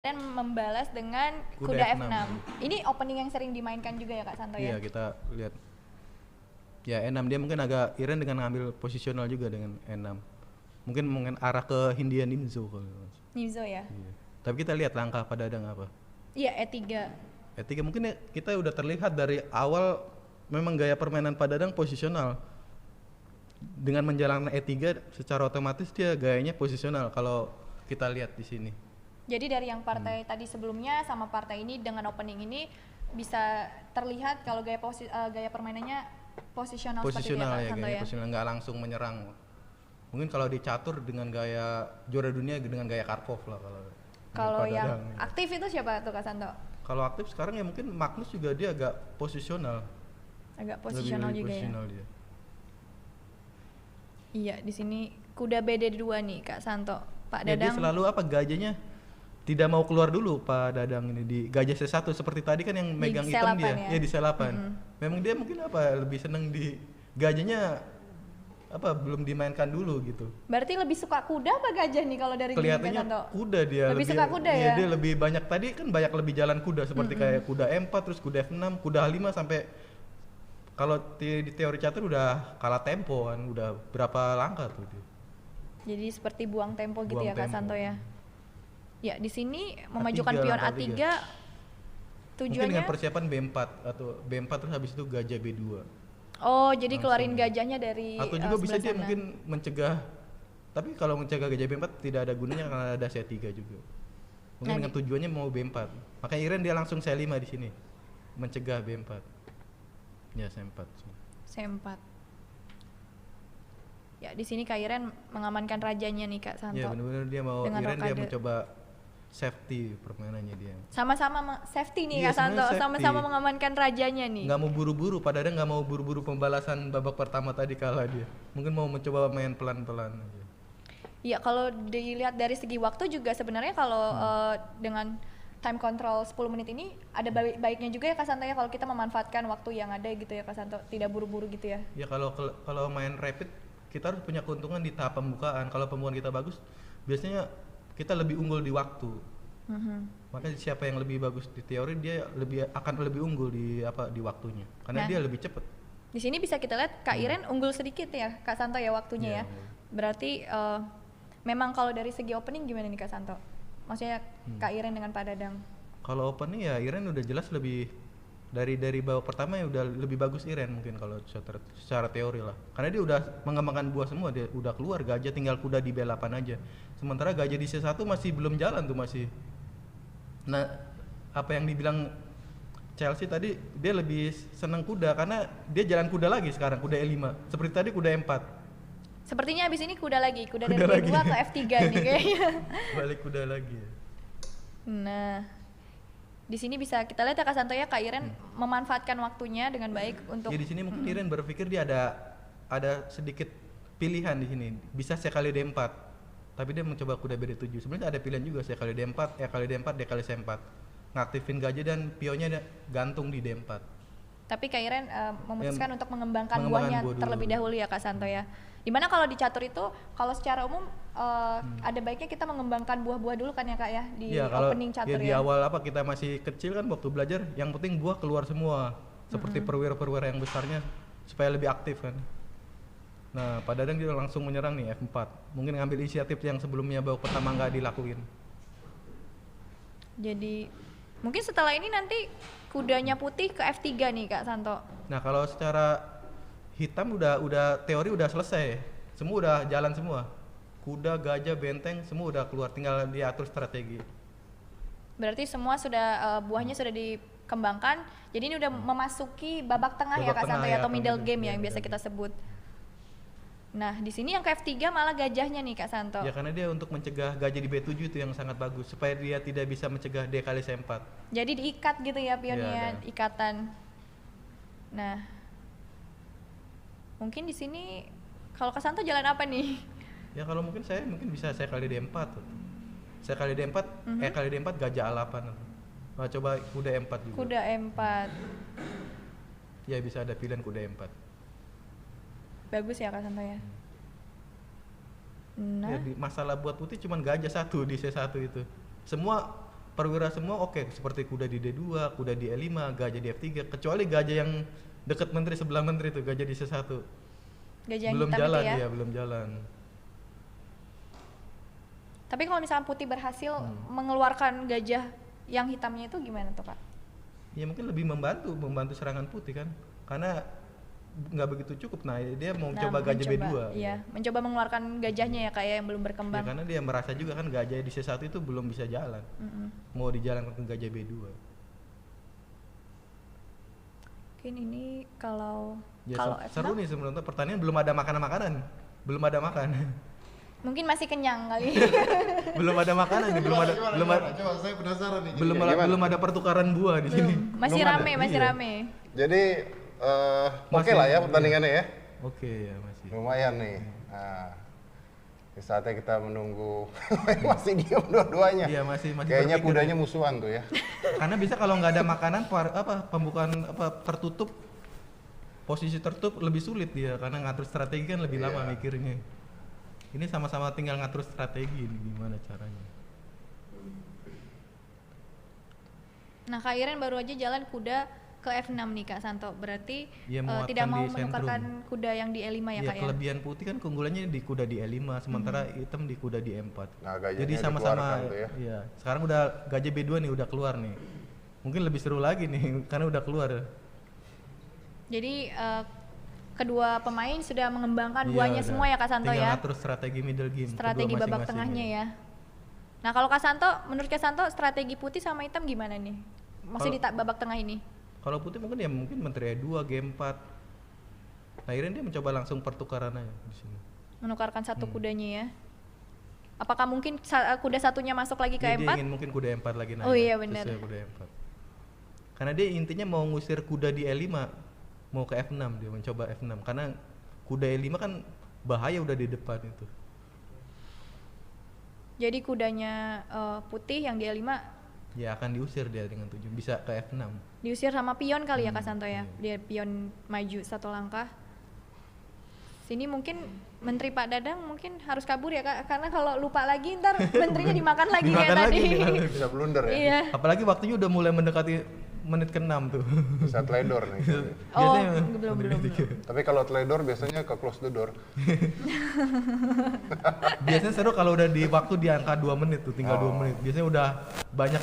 dan membalas dengan kuda F6. Ini opening yang sering dimainkan juga ya Kak Santo ya? Iya, kita lihat. Ya E6 dia mungkin agak iren dengan ngambil posisional juga dengan E6. Mungkin arah ke Hindia Nimzo kalau. Nimzo ya? Iya. Tapi kita lihat langkah Pak Dadang apa. Iya, E3. E3 mungkin ya, kita udah terlihat dari awal memang gaya permainan Pak Dadang posisional. Dengan menjalankan E3 secara otomatis dia gayanya posisional kalau kita lihat di sini. Jadi dari yang partai tadi sebelumnya sama partai ini dengan opening ini bisa terlihat kalau gaya permainannya posisional seperti itu ya Kak Santo ya? Posisional, nggak langsung menyerang. Mungkin kalau di catur dengan gaya juara dunia dengan gaya Karpov lah kalau yang aktif itu siapa tuh Kak Santo? Kalau aktif sekarang ya mungkin Magnus juga dia agak posisional. Agak posisional juga posisional ya. Dia. Iya, di sini kuda BD2 nih Kak Santo. Pak Ya, Dadang dia selalu gajahnya tidak mau keluar dulu Pak Dadang ini di gajah C1 seperti tadi kan yang megang item dia. Ya di selapan. Memang dia mungkin lebih seneng di gajahnya belum dimainkan dulu gitu. Berarti lebih suka kuda apa gajah nih kalau dari kelihatannya kuda dia lebih suka kuda ya? Dia lebih banyak tadi kan banyak lebih jalan kuda seperti kayak kuda M4 terus kuda F6 kuda H5 sampai kalau di teori catur udah kalah tempo kan udah berapa langkah tuh dia. Jadi seperti buang tempo gitu ya Kak Santo ya? Ya di sini memajukan A3, pion A3 tujuannya mungkin dengan persiapan B4 atau B4 terus habis itu gajah B2. Oh, jadi keluarin gajahnya dari atau juga bisa dia sana. mungkin mencegah. Tapi kalau mencegah gajah B4 tidak ada gunanya karena ada C3 juga. Mungkin dengan tujuannya mau B4. Makanya Iren dia langsung C5 di sini. Mencegah B4. Ya C4. C4. Ya, di sini Kak Iren mengamankan rajanya nih Kak Santo. Ya, benar-benar dia mau Iren dia mencoba safety permainannya dia. Sama-sama safety nih Kak Santo, sama-sama mengamankan rajanya nih. Nggak mau buru-buru, padahal nggak mau buru-buru pembalasan babak pertama tadi kalah dia. Mungkin mau mencoba main pelan-pelan aja. Iya, kalau dilihat dari segi waktu juga sebenarnya kalau dengan time control 10 menit ini ada baiknya juga ya Kak Santo ya kalau kita memanfaatkan waktu yang ada gitu ya Kak Santo, tidak buru-buru gitu ya. Ya kalau main rapid kita harus punya keuntungan di tahap pembukaan. Kalau pembukaan kita bagus, biasanya kita lebih unggul di waktu. Makanya siapa yang lebih bagus di teori dia akan lebih unggul di waktunya. Karena dia lebih cepat. Di sini bisa kita lihat Kak Iren unggul sedikit ya Kak Santo ya waktunya ya. Berarti memang kalau dari segi opening gimana nih Kak Santo? Maksudnya Kak Iren dengan Pak Dadang. Kalau opening ya Iren udah jelas lebih dari babak pertama ya udah lebih bagus Iren mungkin kalau secara teori lah. Karena dia udah mengembangkan buah semua, dia udah keluar gajah tinggal kuda di B8 aja. Sementara gajah di C1 masih belum jalan tuh masih. Nah, apa yang dibilang Chelsea tadi dia lebih senang kuda karena dia jalan kuda lagi sekarang, kuda E5. Seperti tadi kuda E4. Sepertinya abis ini kuda dari B2 ke F3 nih kayaknya. Balik kuda lagi. Nah, di sini bisa kita lihat ya Kak Santo ya Kak Iren memanfaatkan waktunya dengan baik untuk. Ya di sini mungkin Iren berpikir dia ada sedikit pilihan di sini. Bisa sekali D4. Tapi dia mencoba kuda BD7. Sebenarnya ada pilihan juga sekali D4, kali D4, kali C4. Ngaktifin gajah dan pionnya gantung di D4. Tapi Kak Iren memutuskan untuk mengembangkan buahnya terlebih dahulu ya Kak Santo ya. Dimana kalau di catur itu kalau secara umum ada baiknya kita mengembangkan buah-buah dulu kan ya Kak ya di opening catur ya. Di awal kita masih kecil kan waktu belajar yang penting buah keluar semua seperti perwira-perwira yang besarnya supaya lebih aktif kan. Nah Pak Dadang dia langsung menyerang nih F4. Mungkin ngambil inisiatif yang sebelumnya babak pertama nggak dilakuin. Jadi mungkin setelah ini nanti kudanya putih ke F3 nih Kak Santo. Nah kalau secara hitam udah teori udah selesai, semua udah jalan semua, kuda, gajah, benteng semua udah keluar, tinggal diatur strategi. Berarti semua sudah buahnya sudah dikembangkan, jadi ini udah memasuki babak tengah ya Kak Santo ya, atau middle game ya yang biasa kita sebut. Nah di sini yang ke F3 malah gajahnya nih Kak Santo. Ya karena dia untuk mencegah gajah di B7 itu yang sangat bagus supaya dia tidak bisa mencegah D kali C4. Jadi diikat gitu ya pionnya, ikatan. Nah, mungkin di sini kalau Kak Santo jalan apa nih? Ya kalau mungkin saya bisa saya kali D4. Saya kali D4, kali D4 gajah A8. Nah, coba kuda E4 juga. Kuda E4. Ya bisa ada pilihan kuda E4. Bagus ya Kak Santo ya. Nah, ya, masalah buat putih cuman gajah satu di C1 itu. Semua perwira semua oke, seperti kuda di D2, kuda di E5, gajah di F3, kecuali gajah yang dekat menteri sebelah menteri itu, gajah di C1. Gajah yang Belum hitam jalan itu ya. ya, belum jalan. Tapi kalau misalnya putih berhasil mengeluarkan gajah yang hitamnya itu gimana tuh Kak? Ya mungkin lebih membantu serangan putih kan. Karena nggak begitu cukup. Nah, dia mau coba gajah B2. Iya, mencoba mengeluarkan gajahnya ya Kak ya yang belum Ya, berkembang. karena dia merasa juga kan gajah di C1 itu belum bisa jalan. Mau dijalankan ke gajah B2. Mungkin ini kalau Ya, kalau seru F6 nih sebenarnya, pertanian belum ada makanan-makanan. Belum ada makan. mungkin masih kenyang kali. Belum ada makanan nih, Coba saya penasaran nih. belum ada pertukaran buah di sini. Masih Belum ada. rame, masih Iya. rame. Jadi oke lah ya pertandingannya ya. Oke ya masih. Lumayan nih. Nah, di saatnya kita menunggu masih diam dua-duanya. Iya, masih Kayaknya berpikir kudanya musuhan tuh ya. Karena bisa kalau nggak ada makanan pembukaan tertutup, posisi tertutup lebih sulit dia karena ngatur strategi kan lebih lama mikirnya. Ini sama-sama tinggal ngatur strategi ini gimana caranya. Nah, Kak Iren baru aja jalan kuda ke F6 nih Kak Santo. Berarti Iya, muatkan tidak mau di menukarkan kuda yang di E5 ya Kak ya? Kelebihan putih kan keunggulannya di kuda di E5 sementara hitam di kuda di E4. Nah, gajahnya Jadi sama-sama dikeluarkan tuh ya. iya. Sekarang udah gajah B2 nih udah keluar nih. Mungkin lebih seru lagi nih karena udah keluar. Jadi kedua pemain sudah mengembangkan Iya, buahnya udah. semua ya Kak Santo Tinggal ya? ngatur strategi middle game. Strategi kedua babak masing-masing tengahnya ya. Nah, kalau Kak Santo, menurut Kak Santo strategi putih sama hitam gimana nih? Masih di babak tengah ini? Kalau putih mungkin ya menteri E2, G4. Nah, akhirnya dia mencoba langsung pertukaran aja di sini. Menukarkan satu kudanya ya. Apakah mungkin kuda satunya masuk lagi ke Dia E4? ingin mungkin kuda E4 lagi naik. Oh iya, benar. Sesuai kuda E4. Karena dia intinya mau ngusir kuda di E5, mau ke F6 dia mencoba F6 karena kuda E5 kan bahaya udah di depan itu. Jadi kudanya putih yang di E5 Ya akan diusir dia dengan 7 bisa ke F6. diusir sama pion kali ya Kak Santo ya? Dia pion maju satu langkah. Sini mungkin Menteri Pak Dadang mungkin harus kabur ya Kak, karena kalau lupa lagi ntar menterinya dimakan lagi kayak Dimakan tadi. lagi, Bisa blunder ya. Iya. Apalagi waktunya udah mulai mendekati menit ke-6 tuh. Bisa teledor nih. Oh, Biasanya belum. Tapi kalau teledor biasanya ke close the door. Biasanya seru kalau udah di waktu di angka 2 menit tuh, tinggal 2 menit. Biasanya udah banyak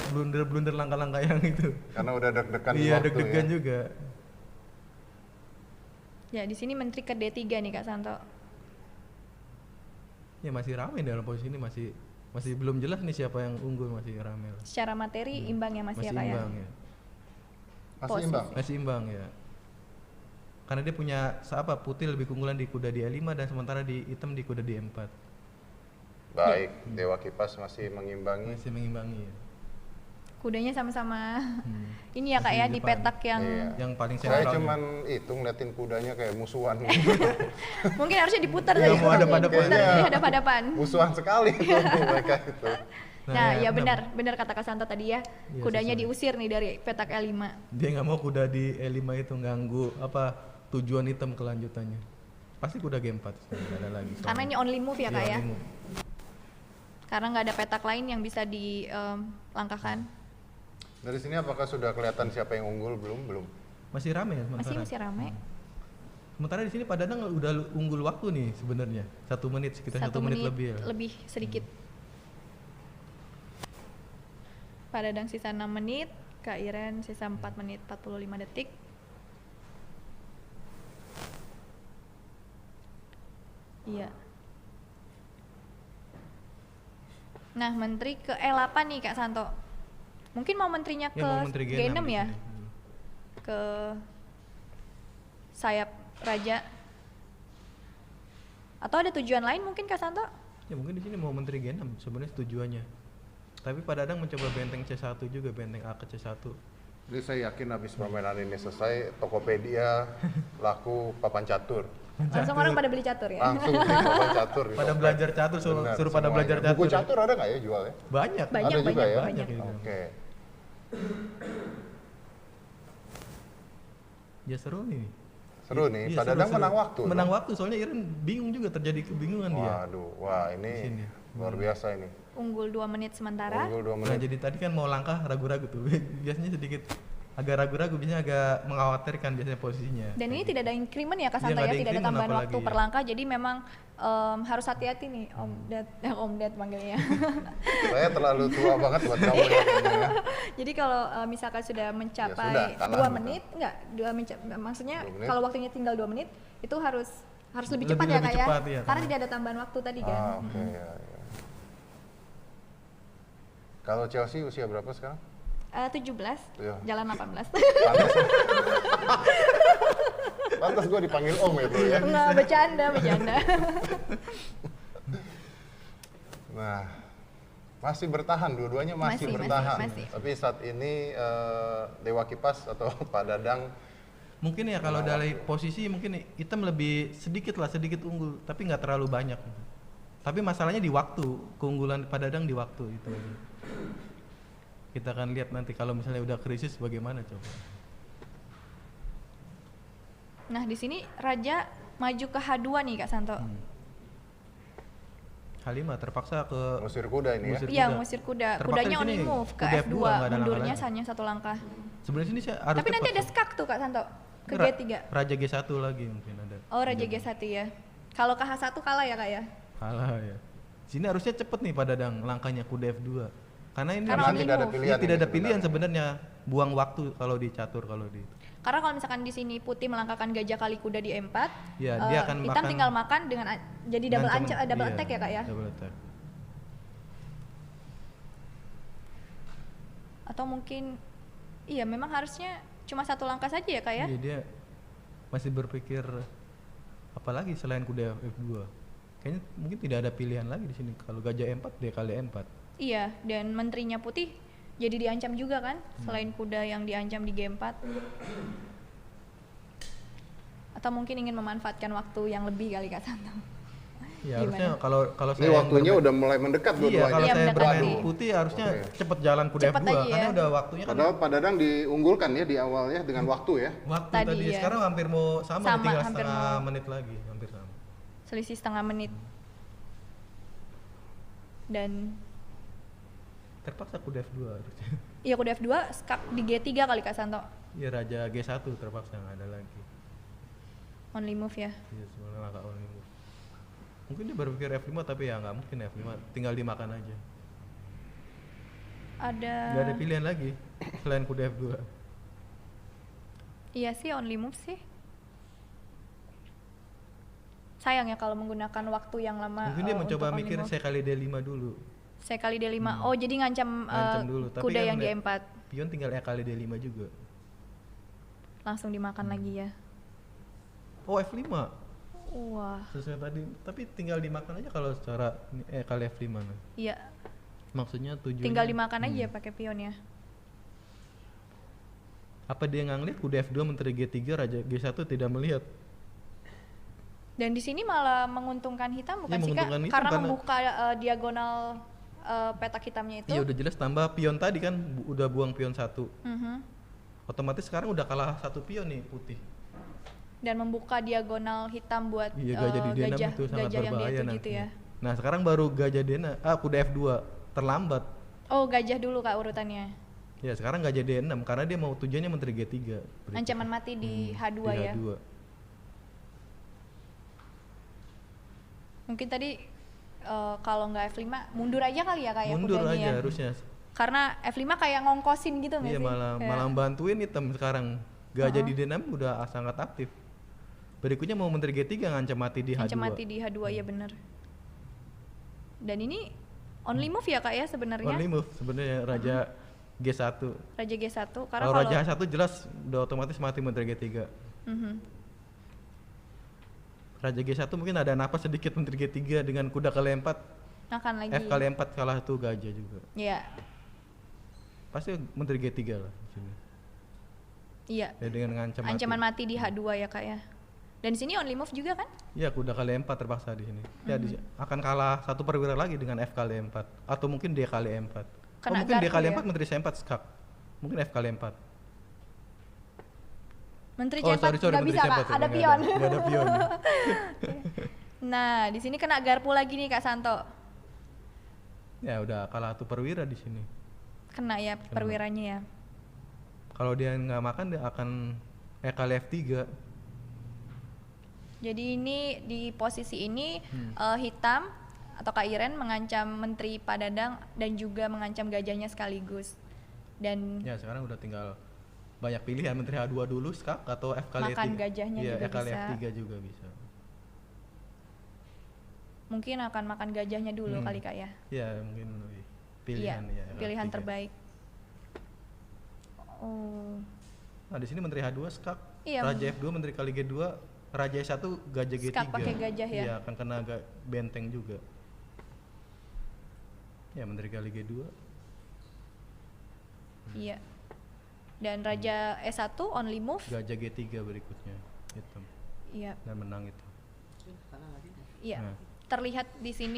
blunder langkah-langkah yang itu. Karena udah deg-degan di Iya, waktu deg-degan ya. juga. Ya di sini Menteri ke D3 nih Kak Santo. Ya masih ramai dalam posisi ini, masih belum jelas nih siapa yang unggul, masih ramai lah. Secara materi imbang ya Mas Masih ya Kak ya? imbang ya. Masih Posisi. imbang. Masih imbang ya. Karena dia punya putih lebih keunggulan di kuda di E5 dan sementara di hitam di kuda di E4. Baik, Dewa Kipas masih mengimbangi. Masih mengimbangi ya. Kudanya sama-sama ini ya Kak Masih ya di di depan. petak yang Iya. Yang paling Saya sentral. cuman itu ngeliatin kudanya kayak musuhan. mungkin harusnya diputar Iya, tadi. mau hadap-hadapan. Diputar, Kayaknya jadi hadap-hadapan. musuhan sekali itu mereka itu. Nah, ya F6. benar kata Kak Santo tadi ya. Iya, Kudanya sesuai. diusir nih dari petak E5. Dia nggak mau kuda di E5 itu ganggu tujuan hitam kelanjutannya. Pasti kuda G4 nggak ada lagi. Karena ini only move ya Kak Iya, ya. only move. Karena nggak ada petak lain yang bisa dilangkahkan. Dari sini apakah sudah kelihatan siapa yang unggul? Belum. Masih rame ya sementara. Masih ramai. Sementara di sini Pak Dadang udah unggul waktu nih sebenarnya. 1 menit sekitar 1 menit lebih ya. lebih sedikit. Pak Dadang sisa 6 menit, Kak Iren sisa 4 menit 45 detik. Iya. Nah, menteri ke E8 nih Kak Santo. Mungkin mau menterinya ke Ya mau menteri G6 G6 di ya? sini. Ke sayap raja. Atau ada tujuan lain mungkin Kak Santo? Ya mungkin di sini mau menteri G6 sebenarnya tujuannya. Tapi Pak Dadang mencoba benteng C1 juga, benteng A ke C1. Jadi saya yakin habis permainan ini selesai, Tokopedia laku papan catur. Langsung orang pada beli catur ya? Langsung beli papan catur. di Pada topet. belajar catur, suruh Benar, pada semuanya. belajar Buku catur. catur ada nggak ya jual ya? Banyak. Banyak, Ada juga ya? banyak. Gitu. Oke. Ya seru nih. Seru nih, Iya, Pak seru, Dadang seru. menang waktu. Menang dong. waktu soalnya Iren bingung juga, terjadi kebingungan dia. Waduh, wah Di sini. ini luar biasa ini. unggul 2 menit sementara. Unggul 2 Nah, menit. jadi tadi kan mau langkah ragu-ragu tuh. Biasanya sedikit agak ragu-ragu, biasanya agak mengkhawatirkan biasanya posisinya. Dan ini tidak ada increment ya Kak Iya, Santo nggak ya, ada tidak ada increment tambahan apalagi, waktu ya. per langkah, jadi memang harus hati-hati nih Om Ded panggilnya. Saya terlalu tua banget buat kamu ya. kayaknya ya. Jadi kalau misalkan sudah sudah, mencapai kalah 2 gitu. menit, maksudnya 2 menit. kalau waktunya tinggal 2 menit itu harus lebih Lebih- cepat ya lebih Kak cepat, ya. iya, Karena karena- tidak ada tambahan waktu tadi kan. Ah, oke ya, ya. Kalau Chelsea usia berapa sekarang? 17, Iya. jalan 18. Pantas. Pantas gue dipanggil Om ya bro ya. Nggak, bercanda. Nah, masih bertahan, dua-duanya masih Masih, bertahan. masih. Tapi saat ini Dewa Kipas atau Pak Dadang Mungkin ya kalau dari posisi mungkin hitam lebih sedikit unggul, tapi nggak terlalu banyak. Tapi masalahnya di waktu, keunggulan Pak Dadang di waktu itu. Kita akan lihat nanti kalau misalnya udah krisis bagaimana coba. Nah, di sini Raja maju ke H2 nih Kak Santo. H5 terpaksa ke ngusir kuda ini ya. Ngusir Iya, kuda. ngusir kuda. Terpaksa Kudanya di sini only move ke kuda F2, F2, nggak ada mundurnya langkah hanya 1 langkah. sebenarnya sini saya harus Tapi nanti cepat ada sih. skak tuh Kak Santo ke Ra- G3. Raja G1 lagi mungkin ada. Oh, Raja G1 ya. Kalau ke H1 kalah ya Kak ya? Kalah ya. Sini harusnya cepet nih Pak Dadang langkahnya kuda F2. Karena ini Karena Karena only tidak ada move. pilihan. Iya, tidak ini ada pilihan sebenarnya. sebenarnya. Buang waktu kalau di catur kalau di. Karena kalau misalkan di sini Putih melangkahkan gajah kali kuda di E4, Ya, dia akan hitam makan tinggal makan dengan jadi double ngancam- double iya, attack ya Kak ya? Double attack. Atau mungkin iya memang harusnya cuma 1 langkah saja ya Kak ya? Iya, dia masih berpikir apa lagi selain kuda F2. Kayaknya mungkin tidak ada pilihan lagi di sini. Kalau gajah E4 dia kali E4. Iya, dan menterinya Putih jadi diancam juga kan, selain kuda yang diancam di G4. Atau mungkin ingin memanfaatkan waktu yang lebih kali Kak Santo. Ya, Gimana? harusnya kalau Ini saya waktunya udah mulai mendekat Iya, dua-duanya. kalau Iya, saya mendekati. bermain putih harusnya Oke. cepet jalan kuda Cepet F2 aja karena ya. udah waktunya kan Padahal Pak Dadang diunggulkan ya di awal ya dengan waktu ya. waktu Tadi, tadi, ya. sekarang hampir mau sama, Sama, tinggal hampir setengah mau. menit lagi, hampir sama. Selisih setengah menit. Dan Terpaksa kuda F2 harusnya. iya kuda F2 skak di G3 kali Kak Santo. Iya, raja G1 terpaksa nggak ada lagi. Only move ya. Iya, sebenarnya langkah only move. Mungkin dia berpikir F5 tapi ya nggak mungkin F5, tinggal dimakan aja. Ada Nggak ada pilihan lagi selain kuda F2. Iya sih only move sih. Sayang ya kalau menggunakan waktu yang lama. Mungkin dia untuk mencoba only mikir move. saya kali D5 dulu. Saya kali D5. Oh, jadi ngancam, Ngancam dulu, tapi kuda kan yang di udah- E4. Pion tinggal E kali D5 juga. Langsung dimakan lagi ya. Oh, F5. Wah, Sesuai tadi, tapi tinggal dimakan aja kalau secara E kali F5 nah. iya. Maksudnya tujuannya Tinggal dimakan aja pakai pion ya. Apa dia nggak ngeliat kuda F2 menteri G3 raja G1 tidak melihat? Dan di sini malah menguntungkan hitam bukan Iya, sih Kak? menguntungkan hitam Karena karena- membuka diagonal petak hitamnya itu. Iya, udah jelas tambah pion tadi kan udah buang pion 1. Mhm. Otomatis sekarang udah kalah 1 pion nih putih. Dan membuka diagonal hitam buat Iya, gajah di D6 gajah, itu sangat gajah yang berbahaya D7 nanti. gitu ya. Nah, sekarang baru gajah kuda F2 terlambat. Oh, gajah dulu Kak urutannya. Ya, sekarang gajah D6 karena dia mau tujuannya menteri G3. berikutnya. Ancaman mati di H2 Di ya. H2. Mungkin tadi kalau nggak F5 mundur aja kali ya Kak ya Mundur kudanya aja ya. harusnya. Karena F5 kayak ngongkosin gitu nggak Iya, sih? Kayak- malah bantuin hitam sekarang. Gajah di D6 udah sangat aktif. Berikutnya mau menteri G3 ngancam mati di H2. Ancam mati di H2 ya bener. Dan ini only move ya Kak ya sebenarnya. Only move sebenarnya raja G1. Raja G1 karena Kalau kalau raja H1 jelas udah otomatis mati menteri G3. Mhm. Raja G1 mungkin ada napas sedikit menteri G3 dengan kuda kali 4. akan lagi. F kali 4 kalah tuh gajah juga. Iya. Pasti menteri G3 lah di sini. Iya. Ya dengan ngancam Ancaman mati. mati di H2 ya Kak ya. Dan di sini only move juga kan? Ya kuda kali 4 terpaksa di sini. Ya akan kalah 1 perwira lagi dengan F kali 4 atau mungkin D kali 4. Kena mungkin D garpu kali ya? 4 menteri C4 skak. Mungkin F kali 4. Menteri Oh, C4 sorry, nggak menteri bisa C4 Kak, ya, ada nggak pion. nggak ada pion. Nah, di sini kena garpu lagi nih Kak Santo. Ya udah kalah tuh perwira di sini. Kena ya perwiranya ya. Kalau dia nggak makan dia akan kali F3. Jadi ini di posisi ini hitam atau Kak Iren mengancam Menteri Pak Dadang dan juga mengancam gajahnya sekaligus. Dan Ya sekarang udah tinggal banyak pilihan, Menteri H2 dulu skak atau F kali makan F3. gajahnya Iya, juga F kali bisa. F3 juga bisa. Mungkin akan makan gajahnya dulu kali Kak ya. Ya mungkin lebih pilihan Iya, ya. pilihan F3. terbaik. Oh. Nah di sini Menteri H2 skak, Iya. Raja F2, Menteri kali G2, Raja S1, Gajah G3. Skak pakai gajah ya? Iya akan kena benteng juga. Ya Menteri kali G2. Iya. Dan Raja S1 only move. Gajah G3 berikutnya. Hitam. Iya. Dan menang itu. Iya. Nah. Terlihat di sini